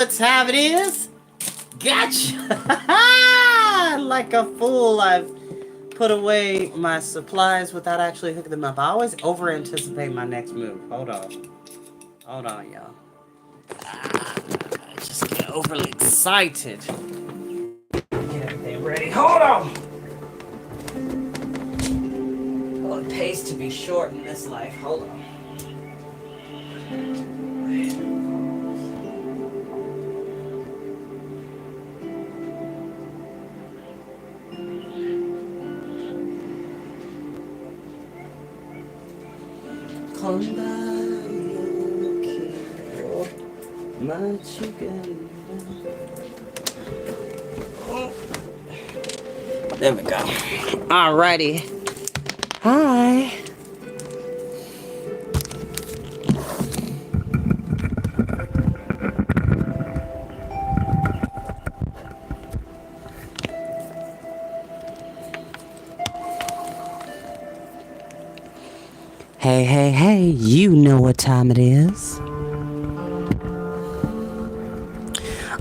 What time it is? Gotcha! Like a fool, I've put away my supplies without actually hooking them up. I always over anticipate my next move. Hold on. Hold on, y'all. I just get overly excited. Get everything ready. Hold on! Well, it pays to be short in this life. Hold on. Come by, my chicken. There we go. Alrighty. Hi. Hey, hey, hey, you know what time it is.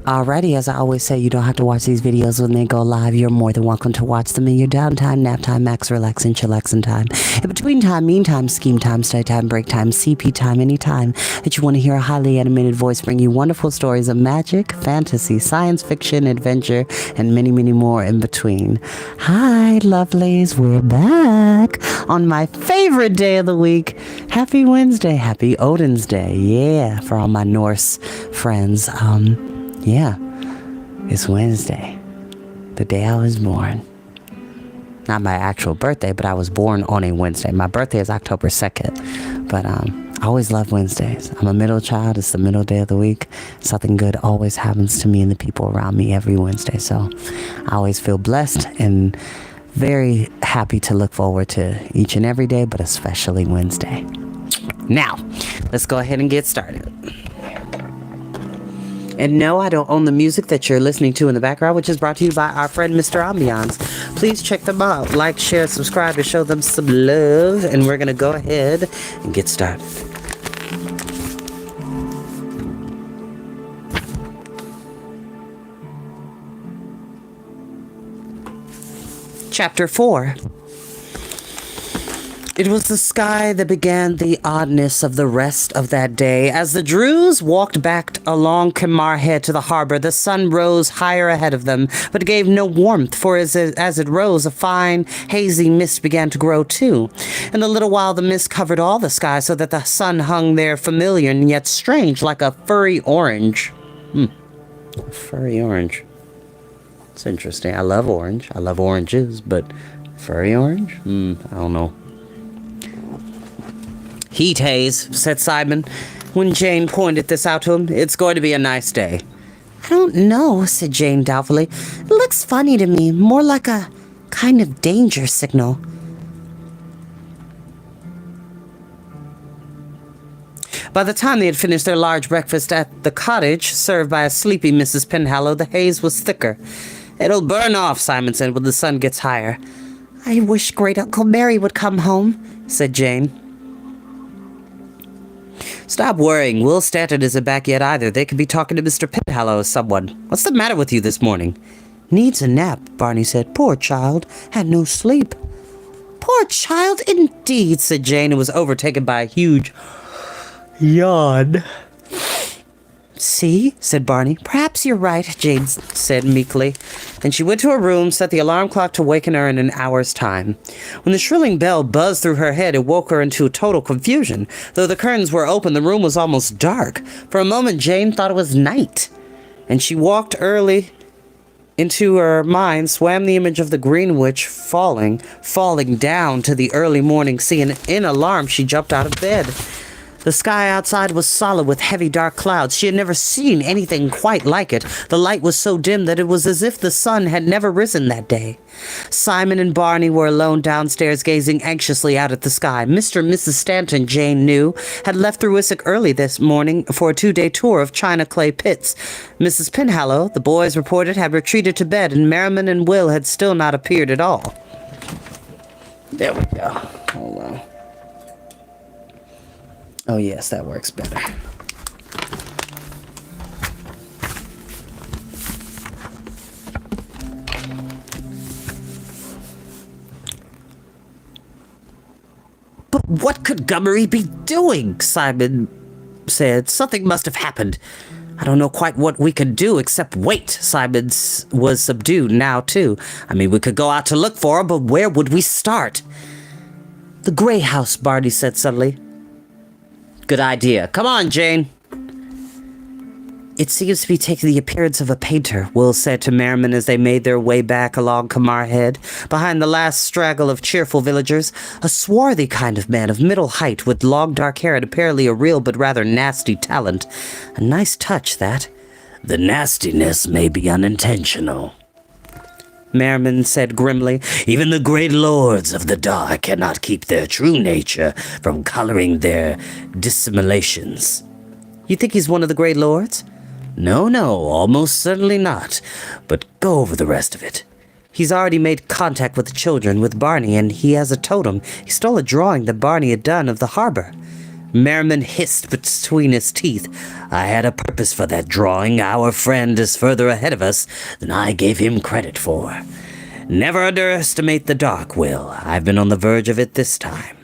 Alrighty, as I always say, you don't have to watch these videos when they go live. You're more than welcome to watch them in your downtime, nap time, max relax, and chillaxing time. In between time, mean time, scheme time, study time, break time, CP time, any time that you want to hear a highly animated voice bring you wonderful stories of magic, fantasy, science fiction, adventure, and many, many more in between. Hi, lovelies, we're back on my favorite day of the week. Happy Wednesday, happy Odin's Day. Yeah, for all my Norse friends. Yeah, it's Wednesday, the day I was born. Not my actual birthday, but I was born on a Wednesday. My birthday is October 2nd, but I always love Wednesdays. I'm a middle child. It's the middle day of the week. Something good always happens to me and the people around me every Wednesday, so I always feel blessed and very happy to look forward to each and every day, but especially Wednesday. Now, let's go ahead and get started. And no, I don't own the music that you're listening to in the background, which is brought to you by our friend Mr. Ambiance. Please check them out. Like, share, subscribe to show them some love. And we're going to go ahead and get started. Chapter 4. It was the sky that began the oddness of the rest of that day. As the Druze walked back along Kamarhead to the harbor, the sun rose higher ahead of them, but gave no warmth, for as it rose, a fine, hazy mist began to grow too. In a little while, the mist covered all the sky, so that the sun hung there familiar and yet strange, like a furry orange. A furry orange. It's interesting. I love orange. I love oranges, but furry orange? I don't know. Heat haze, said Simon, when Jane pointed this out to him. It's going to be a nice day. I don't know, said Jane doubtfully. It looks funny to me, more like a kind of danger signal. By the time they had finished their large breakfast at the cottage, served by a sleepy Mrs. Penhallow, the haze was thicker. It'll burn off, Simon said, when the sun gets higher. I wish Great Uncle Mary would come home, said Jane. Stop worrying. Will Stanton isn't back yet either. They could be talking to Mr. Penhallow or someone. What's the matter with you this morning? Needs a nap, Barney said. Poor child. Had no sleep. Poor child indeed, said Jane, and was overtaken by a huge yawn. See, said Barney. Perhaps you're right, Jane said meekly. Then she went to her room, set the alarm clock to waken her in an hour's time. When the shrilling bell buzzed through her head, it woke her into total confusion. Though the curtains were open, the room was almost dark. For a moment, Jane thought it was night, and she walked early. Into her mind swam the image of the Greenwitch falling down to the early morning sea, and in alarm she jumped out of bed. The sky outside was solid with heavy dark clouds. She had never seen anything quite like it. The light was so dim that it was as if the sun had never risen that day. Simon and Barney were alone downstairs, gazing anxiously out at the sky. Mr. and Mrs. Stanton, Jane knew, had left through Issik early this morning for a 2-day tour of China clay pits. Mrs. Penhallow, the boys reported, had retreated to bed, and Merriman and Will had still not appeared at all. There we go. Hold on. Oh, yes, that works better. What could Gummery be doing? Simon said. Something must have happened. I don't know quite what we could do except wait. Simon was subdued now, too. I mean, we could go out to look for her, but where would we start? The Grey House, Barney said suddenly. Good idea. Come on, Jane. It seems to be taking the appearance of a painter, Will said to Merriman as they made their way back along Kamar Head. Behind the last straggle of cheerful villagers, a swarthy kind of man of middle height with long dark hair and apparently a real but rather nasty talent. A nice touch, that. The nastiness may be unintentional, Merriman said grimly. Even the great lords of the dark cannot keep their true nature from coloring their dissimulations. You think he's one of the great lords? No, almost certainly not. But go over the rest of it. He's already made contact with the children, with Barney, and he has a totem. He stole a drawing that Barney had done of the harbor. Merriman hissed between his teeth. I had a purpose for that drawing. Our friend is further ahead of us than I gave him credit for. Never underestimate the dark, Will. I've been on the verge of it this time.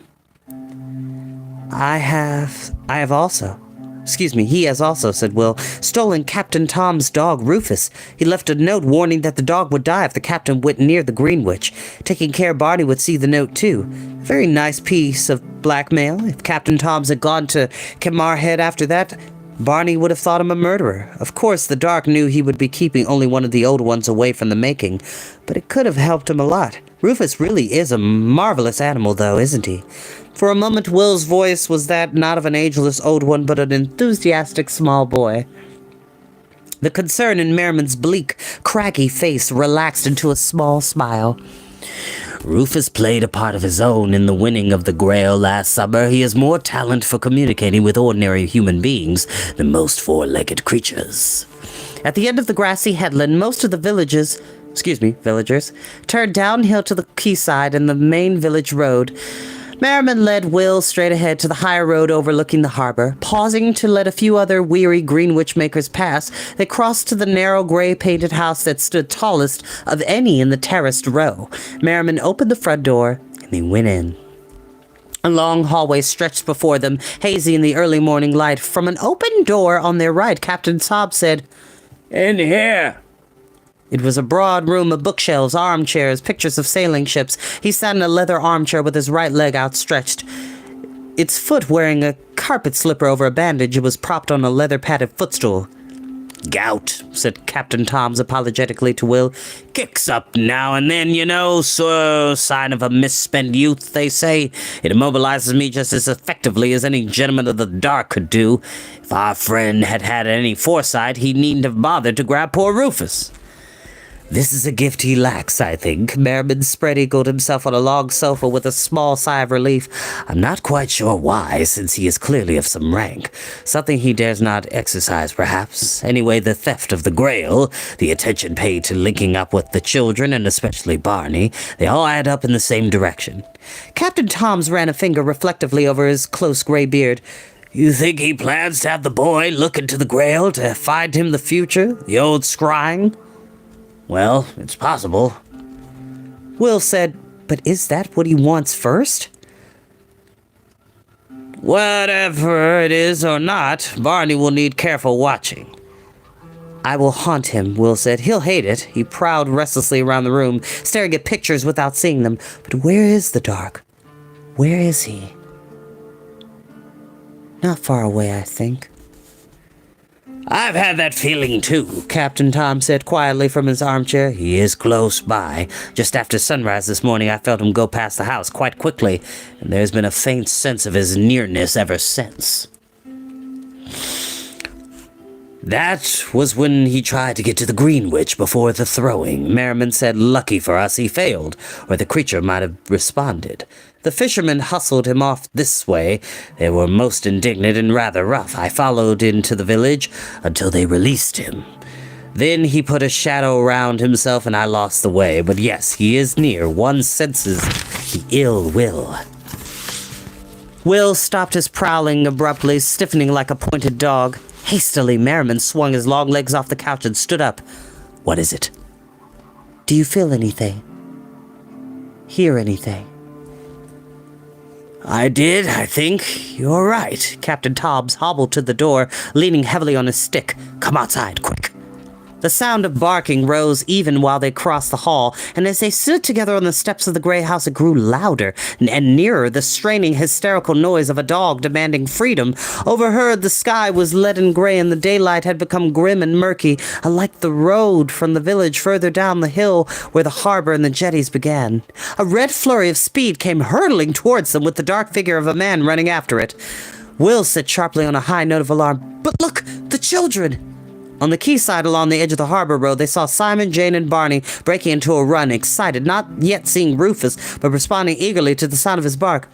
He has also, said Will, stolen Captain Tom's dog, Rufus. He left a note warning that the dog would die if the captain went near the Greenwitch, taking care Barney would see the note too. A very nice piece of blackmail. If Captain Tom's had gone to Kamar Head after that, Barney would have thought him a murderer. Of course, the dark knew he would be keeping only one of the old ones away from the making, but it could have helped him a lot. Rufus really is a marvelous animal, though, isn't he? For a moment, Will's voice was that not of an ageless old one, but an enthusiastic small boy. The concern in Merriman's bleak, craggy face relaxed into a small smile. Rufus played a part of his own in the winning of the Grail last summer. He has more talent for communicating with ordinary human beings than most four-legged creatures. At the end of the grassy headland, most of the villagers, turned downhill to the quayside and the main village road. Merriman led Will straight ahead to the higher road overlooking the harbor. Pausing to let a few other weary Greenwich makers pass, they crossed to the narrow gray-painted house that stood tallest of any in the terraced row. Merriman opened the front door, and they went in. A long hallway stretched before them, hazy in the early morning light. From an open door on their right, Captain Tom said, "In here." It was a broad room of bookshelves, armchairs, pictures of sailing ships. He sat in a leather armchair with his right leg outstretched. Its foot wearing a carpet slipper over a bandage, it was propped on a leather-padded footstool. "Gout," said Captain Toms apologetically to Will. "Kicks up now and then, you know, so sign of a misspent youth, they say. It immobilizes me just as effectively as any gentleman of the dark could do. If our friend had had any foresight, he needn't have bothered to grab poor Rufus." "This is a gift he lacks, I think." Merriman spread-eagled himself on a long sofa with a small sigh of relief. "I'm not quite sure why, since he is clearly of some rank. Something he dares not exercise, perhaps. Anyway, the theft of the Grail, the attention paid to linking up with the children, and especially Barney, they all add up in the same direction." Captain Toms ran a finger reflectively over his close gray beard. "You think he plans to have the boy look into the Grail to find him the future, the old scrying?" "Well, it's possible." Will said, "But is that what he wants first?" "Whatever it is or not, Barney will need careful watching." "I will haunt him," Will said. "He'll hate it." He prowled restlessly around the room, staring at pictures without seeing them. "But where is the dark? Where is he?" "Not far away, I think." "I've had that feeling too," Captain Tom said quietly from his armchair. "He is close by. Just after sunrise this morning I felt him go past the house quite quickly, and there's been a faint sense of his nearness ever since." "That was when he tried to get to the Greenwich before the throwing," Merriman said. "Lucky for us he failed, or the creature might have responded. The fishermen hustled him off this way. They were most indignant and rather rough. I followed into the village until they released him. Then he put a shadow around himself and I lost the way. But yes, he is near. One senses the ill will." Will stopped his prowling abruptly, stiffening like a pointed dog. Hastily, Merriman swung his long legs off the couch and stood up. "What is it?" "Do you feel anything? Hear anything?" I did, I think. You're right. Captain Tobbs hobbled to the door, leaning heavily on his stick. Come outside, quick. The sound of barking rose even while they crossed the hall, and as they stood together on the steps of the gray house, it grew louder and nearer, the straining, hysterical noise of a dog demanding freedom. Overhead, the sky was leaden gray, and the daylight had become grim and murky, like the road from the village further down the hill where the harbor and the jetties began. A red flurry of speed came hurtling towards them, with the dark figure of a man running after it. Will said sharply on a high note of alarm, "But look, the children!" On the quayside along the edge of the harbor road, they saw Simon, Jane, and Barney breaking into a run, excited, not yet seeing Rufus, but responding eagerly to the sound of his bark.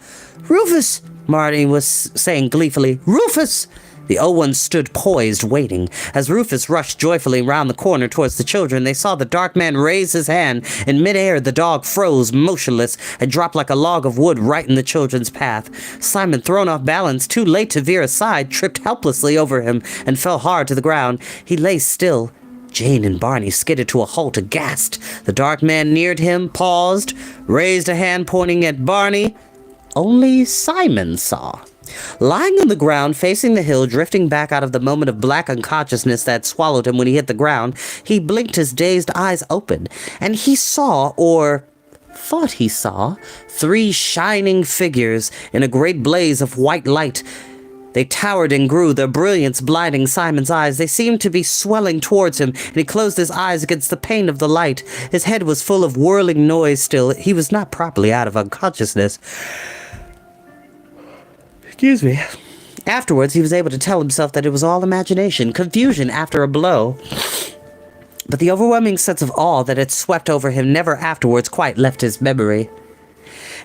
"Rufus!" Barney was saying gleefully. "Rufus!" The old ones stood poised, waiting. As Rufus rushed joyfully round the corner towards the children, they saw the dark man raise his hand. In midair, the dog froze, motionless, and dropped like a log of wood right in the children's path. Simon, thrown off balance, too late to veer aside, tripped helplessly over him and fell hard to the ground. He lay still. Jane and Barney skidded to a halt, aghast. The dark man neared him, paused, raised a hand pointing at Barney. Only Simon saw. Lying on the ground, facing the hill, drifting back out of the moment of black unconsciousness that swallowed him when he hit the ground, he blinked his dazed eyes open, and he saw, or thought he saw, 3 shining figures in a great blaze of white light. They towered and grew, their brilliance blinding Simon's eyes. They seemed to be swelling towards him, and he closed his eyes against the pain of the light. His head was full of whirling noise still. He was not properly out of unconsciousness. Excuse me. Afterwards, he was able to tell himself that it was all imagination, confusion after a blow. But the overwhelming sense of awe that had swept over him never afterwards quite left his memory.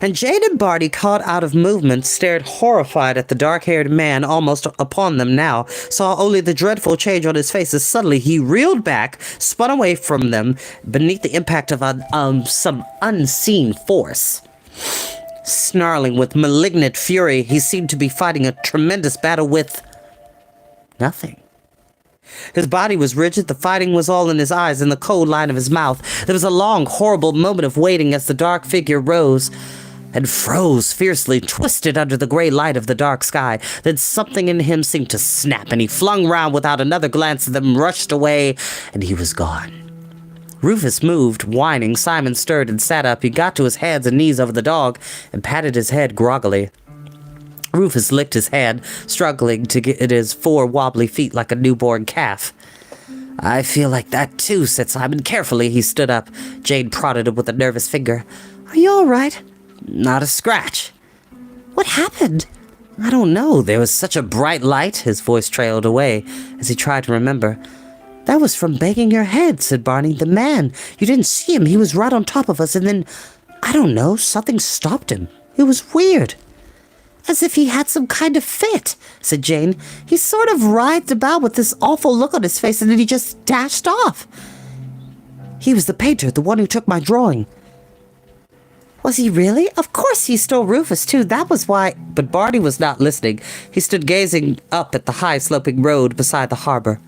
And Jane and Barney, caught out of movement, stared horrified at the dark-haired man almost upon them now, saw only the dreadful change on his face as suddenly he reeled back, spun away from them beneath the impact of some unseen force. Snarling with malignant fury, he seemed to be fighting a tremendous battle with nothing. His body was rigid, the fighting was all in his eyes and the cold line of his mouth. There was a long, horrible moment of waiting as the dark figure rose and froze fiercely, twisted under the gray light of the dark sky. Then something in him seemed to snap, and he flung round without another glance at them, rushed away, and he was gone. Rufus moved, whining. Simon stirred and sat up. He got to his hands and knees over the dog and patted his head groggily. Rufus licked his hand, struggling to get his 4 wobbly feet like a newborn calf. "I feel like that too," said Simon. Carefully, he stood up. Jane prodded him with a nervous finger. "Are you all right?" "Not a scratch." "What happened?" "I don't know. There was such a bright light." His voice trailed away as he tried to remember. "That was from banging your head," said Barney. "The man. You didn't see him. He was right on top of us, and then, I don't know, something stopped him. It was weird." "As if he had some kind of fit," said Jane. "He sort of writhed about with this awful look on his face, and then he just dashed off." "He was the painter, the one who took my drawing." "Was he really? Of course he stole Rufus, too. That was why—" But Barney was not listening. He stood gazing up at the high-sloping road beside the harbor.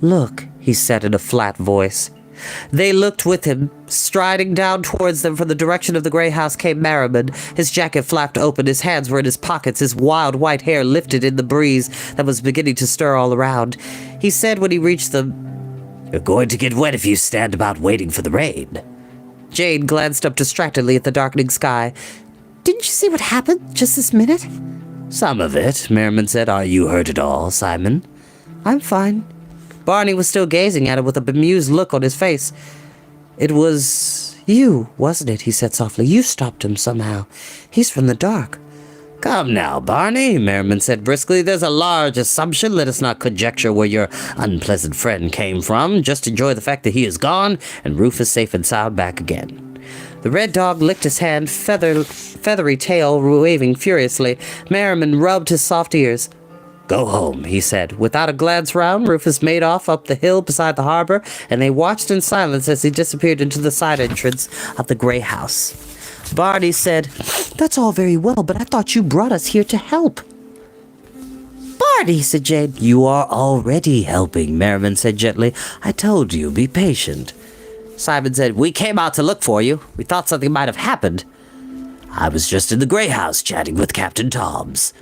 "Look," he said in a flat voice. They looked with him. Striding down towards them from the direction of the gray house came Merriman. His jacket flapped open, his hands were in his pockets, his wild white hair lifted in the breeze that was beginning to stir all around. He said when he reached them, "You're going to get wet if you stand about waiting for the rain." Jane glanced up distractedly at the darkening sky. "Didn't you see what happened just this minute?" "Some of it," Merriman said. "Are you hurt at all, Simon?" "I'm fine." Barney was still gazing at him with a bemused look on his face. "It was you, wasn't it?" he said softly. "You stopped him somehow. He's from the dark." "Come now, Barney," Merriman said briskly. "There's a large assumption. Let us not conjecture where your unpleasant friend came from. Just enjoy the fact that he is gone, and Rufus safe and sound back again." The red dog licked his hand, feathery tail waving furiously. Merriman rubbed his soft ears. "Go home," he said. Without a glance round, Rufus made off up the hill beside the harbor, and they watched in silence as he disappeared into the side entrance of the gray house. Barney said, "That's all very well, but I thought you brought us here to help." "Barney," said Jane. "You are already helping," Merriman said gently. "I told you, be patient." Simon said, "We came out to look for you. We thought something might have happened." I was just in the Grey House chatting with Captain Toms.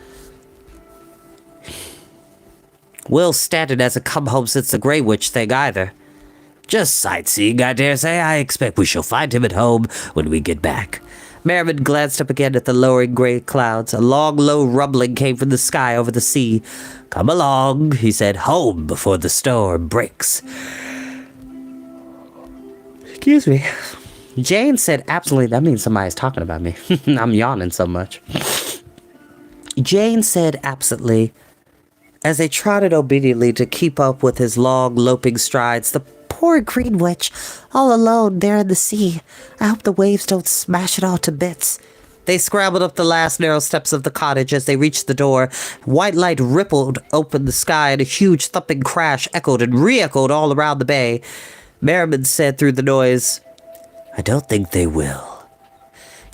Will Stanton hasn't come home since the Greenwitch thing either. Just sightseeing, I dare say. I expect we shall find him at home when we get back. Merriman glanced up again at the lowering gray clouds. A long, low rumbling came from the sky over the sea. Come along, he said. Home before the storm breaks. Excuse me. Jane said absently. That means somebody's talking about me. I'm yawning so much. Jane said absently, as they trotted obediently to keep up with his long, loping strides, "The poor Greenwitch, all alone there in the sea. I hope the waves don't smash it all to bits." They scrambled up the last narrow steps of the cottage as they reached the door. White light rippled open the sky, and a huge thumping crash echoed and re-echoed all around the bay. Merriman said through the noise, "I don't think they will."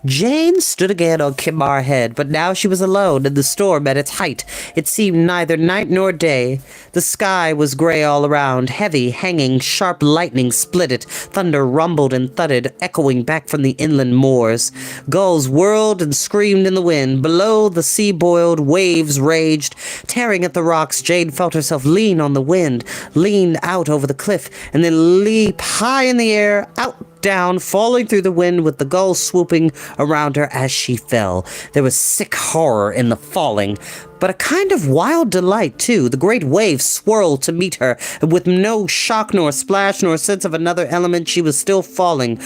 Jane stood again on Kimbar Head, but now she was alone, and the storm at its height. It seemed neither night nor day. The sky was gray all around, heavy, hanging, sharp lightning split it. Thunder rumbled and thudded, echoing back from the inland moors. Gulls whirled and screamed in the wind. Below, the sea boiled, waves raged. Tearing at the rocks, Jane felt herself lean on the wind, lean out over the cliff, and then leap high in the air, out, down, falling through the wind with the gulls swooping around her as she fell. There was sick horror in the falling, but a kind of wild delight, too. The great waves swirled to meet her, and with no shock nor splash nor sense of another element, she was still falling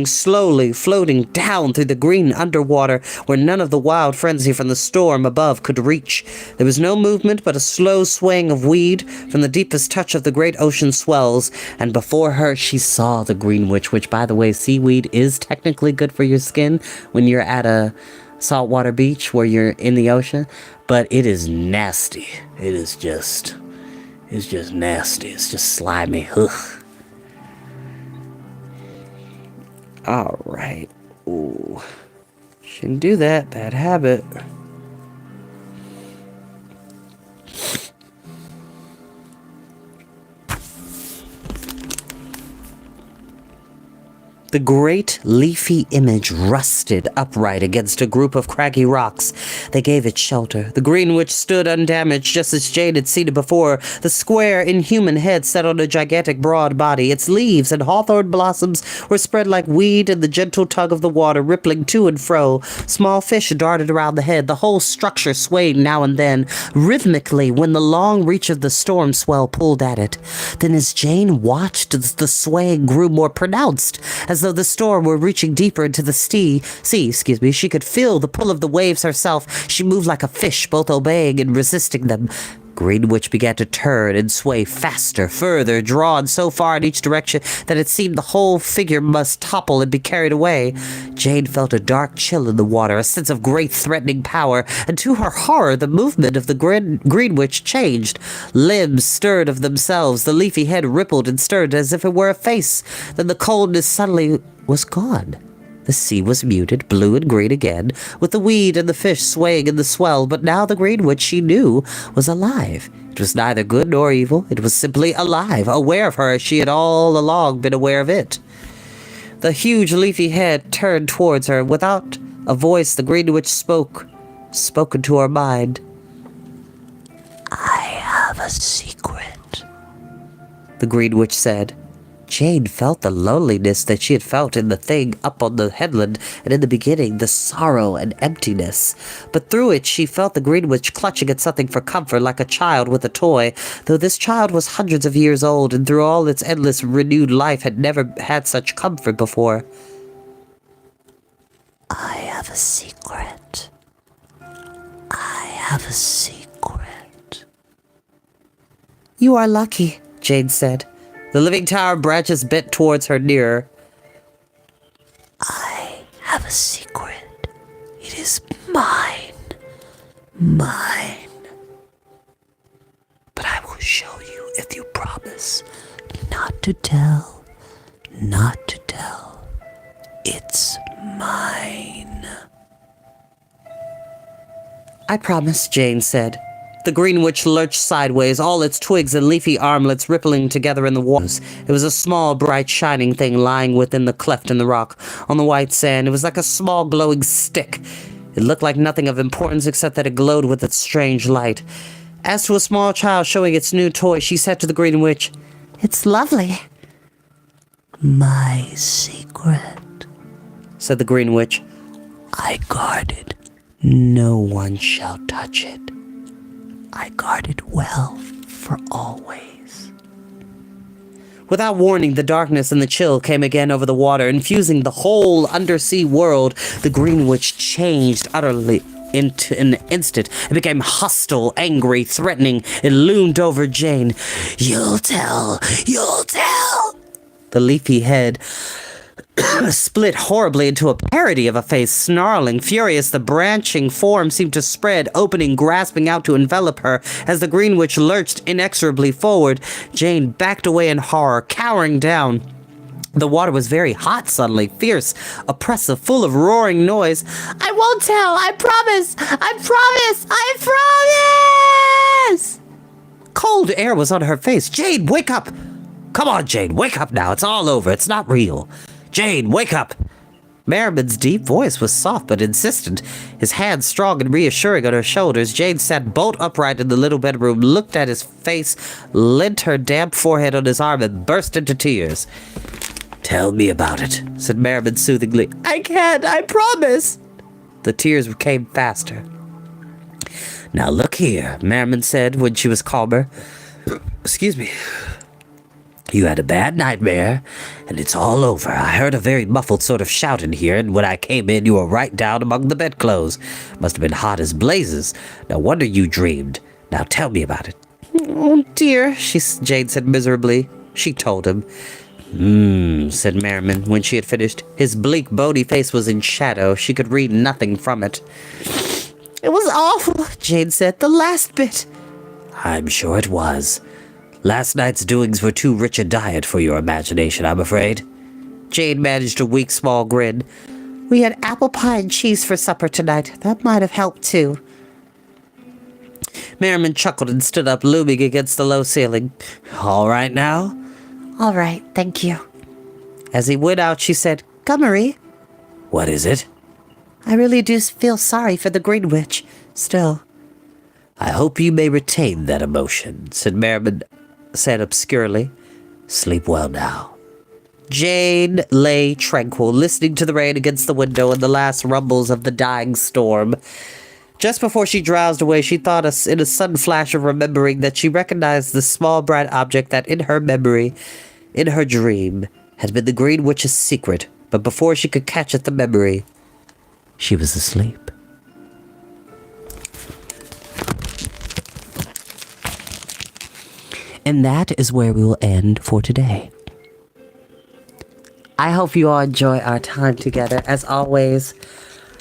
slowly, floating down through the green underwater where none of the wild frenzy from the storm above could reach. There was no movement but a slow swaying of weed from the deepest touch of the great ocean swells, and before her she saw the Greenwitch, which, by the way, seaweed is technically good for your skin when you're at a saltwater beach where you're in the ocean, but it is nasty. It's just nasty. It's just slimy. Ugh. All right. Ooh. Shouldn't do that. Bad habit. The great leafy image rusted upright against a group of craggy rocks. They gave it shelter. The Greenwitch stood undamaged, just as Jade had seen it before. The square, inhuman head set on a gigantic broad body. Its leaves and hawthorn blossoms were spread like weed in the gentle tug of the water, rippling to and fro. Small fish darted around the head. The whole structure swayed now and then, rhythmically, when the long reach of the storm swell pulled at it. Then as Jane watched, the swaying grew more pronounced, as though the storm were reaching deeper into the sea, she could feel the pull of the waves herself. She moved like a fish, both obeying and resisting them. Greenwitch began to turn and sway faster, further, drawn so far in each direction that it seemed the whole figure must topple and be carried away. Jane felt a dark chill in the water, a sense of great threatening power, and to her horror, the movement of the Greenwitch changed. Limbs stirred of themselves, the leafy head rippled and stirred as if it were a face. Then the coldness suddenly was gone. The sea was muted, blue and green again, with the weed and the fish swaying in the swell, but now the Greenwitch, she knew, was alive. It was neither good nor evil. It was simply alive, aware of her as she had all along been aware of it. The huge leafy head turned towards her. Without a voice, the Greenwitch spoke into her mind. "I have a secret," the Greenwitch said. Jane felt the loneliness that she had felt in the thing up on the headland, and in the beginning, the sorrow and emptiness. But through it, she felt the Greenwitch clutching at something for comfort, like a child with a toy, though this child was hundreds of years old, and through all its endless renewed life had never had such comfort before. "I have a secret. I have a secret." "You are lucky," Jane said. The living tower branches bent towards her nearer. "I have a secret. It is mine. Mine. But I will show you if you promise not to tell. Not to tell. It's mine." "I promise," Jane said. The Greenwitch lurched sideways, all its twigs and leafy armlets rippling together in the waters. It was a small, bright, shining thing lying within the cleft in the rock. On the white sand, it was like a small, glowing stick. It looked like nothing of importance except that it glowed with its strange light. As to a small child showing its new toy, she said to the Greenwitch, It's lovely. My secret, said the Greenwitch. I guard it. No one shall touch it. I guard it well for always. Without warning, the darkness and the chill came again over the water, infusing the whole undersea world. The Greenwitch changed utterly into an instant. It became hostile, angry, threatening. It loomed over Jane. You'll tell! You'll tell! The leafy head split horribly into a parody of a face, snarling, furious. The branching form seemed to spread, opening, grasping out to envelop her. As the Greenwitch lurched inexorably forward, Jane backed away in horror, cowering down. The water was very hot suddenly, fierce, oppressive, full of roaring noise. I won't tell! I promise! I promise! I promise! Cold air was on her face. Jane, wake up! Come on, Jane, wake up now. It's all over. It's not real. Jane, wake up! Merriman's deep voice was soft but insistent, his hands strong and reassuring on her shoulders. Jane sat bolt upright in the little bedroom, looked at his face, leant her damp forehead on his arm, and burst into tears. Tell me about it, said Merriman soothingly. I can't, I promise. The tears came faster. Now look here, Merriman said when she was calmer. Excuse me. You had a bad nightmare, and it's all over. I heard a very muffled sort of shout in here, and when I came in, you were right down among the bedclothes. Must have been hot as blazes. No wonder you dreamed. Now tell me about it. Oh, dear, Jane said miserably. She told him. Said Merriman when she had finished. His bleak, bony face was in shadow. She could read nothing from it. It was awful, Jane said. The last bit. I'm sure it was. Last night's doings were too rich a diet for your imagination, I'm afraid. Jane managed a weak, small grin. We had apple pie and cheese for supper tonight. That might have helped, too. Merriman chuckled and stood up, looming against the low ceiling. All right now? All right, thank you. As he went out, she said, Come, Marie. What is it? I really do feel sorry for the Greenwitch. Still. I hope you may retain that emotion, said Merriman, said obscurely. Sleep well now. Jane lay tranquil, listening to the rain against the window and the last rumbles of the dying storm. Just before she drowsed away, she thought in a sudden flash of remembering that she recognized the small bright object that in her memory, in her dream, had been the Greenwitch's secret, but before she could catch at the memory, she was asleep. And that is where we will end for today. I hope you all enjoy our time together. As always,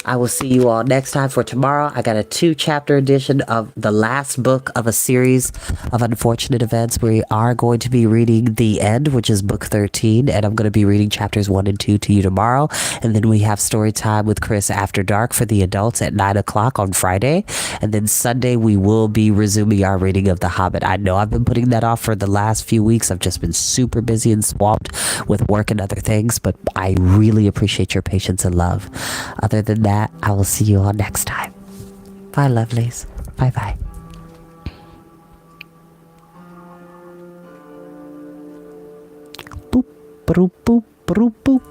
I will see you all next time. For tomorrow, I got a 2-chapter edition of the last book of a series of unfortunate events. We are going to be reading The End, which is book 13, and I'm going to be reading chapters 1 and 2 to you tomorrow. And then we have story time with Chris after dark for the adults at 9 o'clock on Friday. And then Sunday, we will be resuming our reading of The Hobbit. I know I've been putting that off for the last few weeks. I've just been super busy and swamped with work and other things, but I really appreciate your patience and love. Other than that, I will see you all next time. Bye, lovelies. Bye-bye. Boop, boop, boop, boop, boop.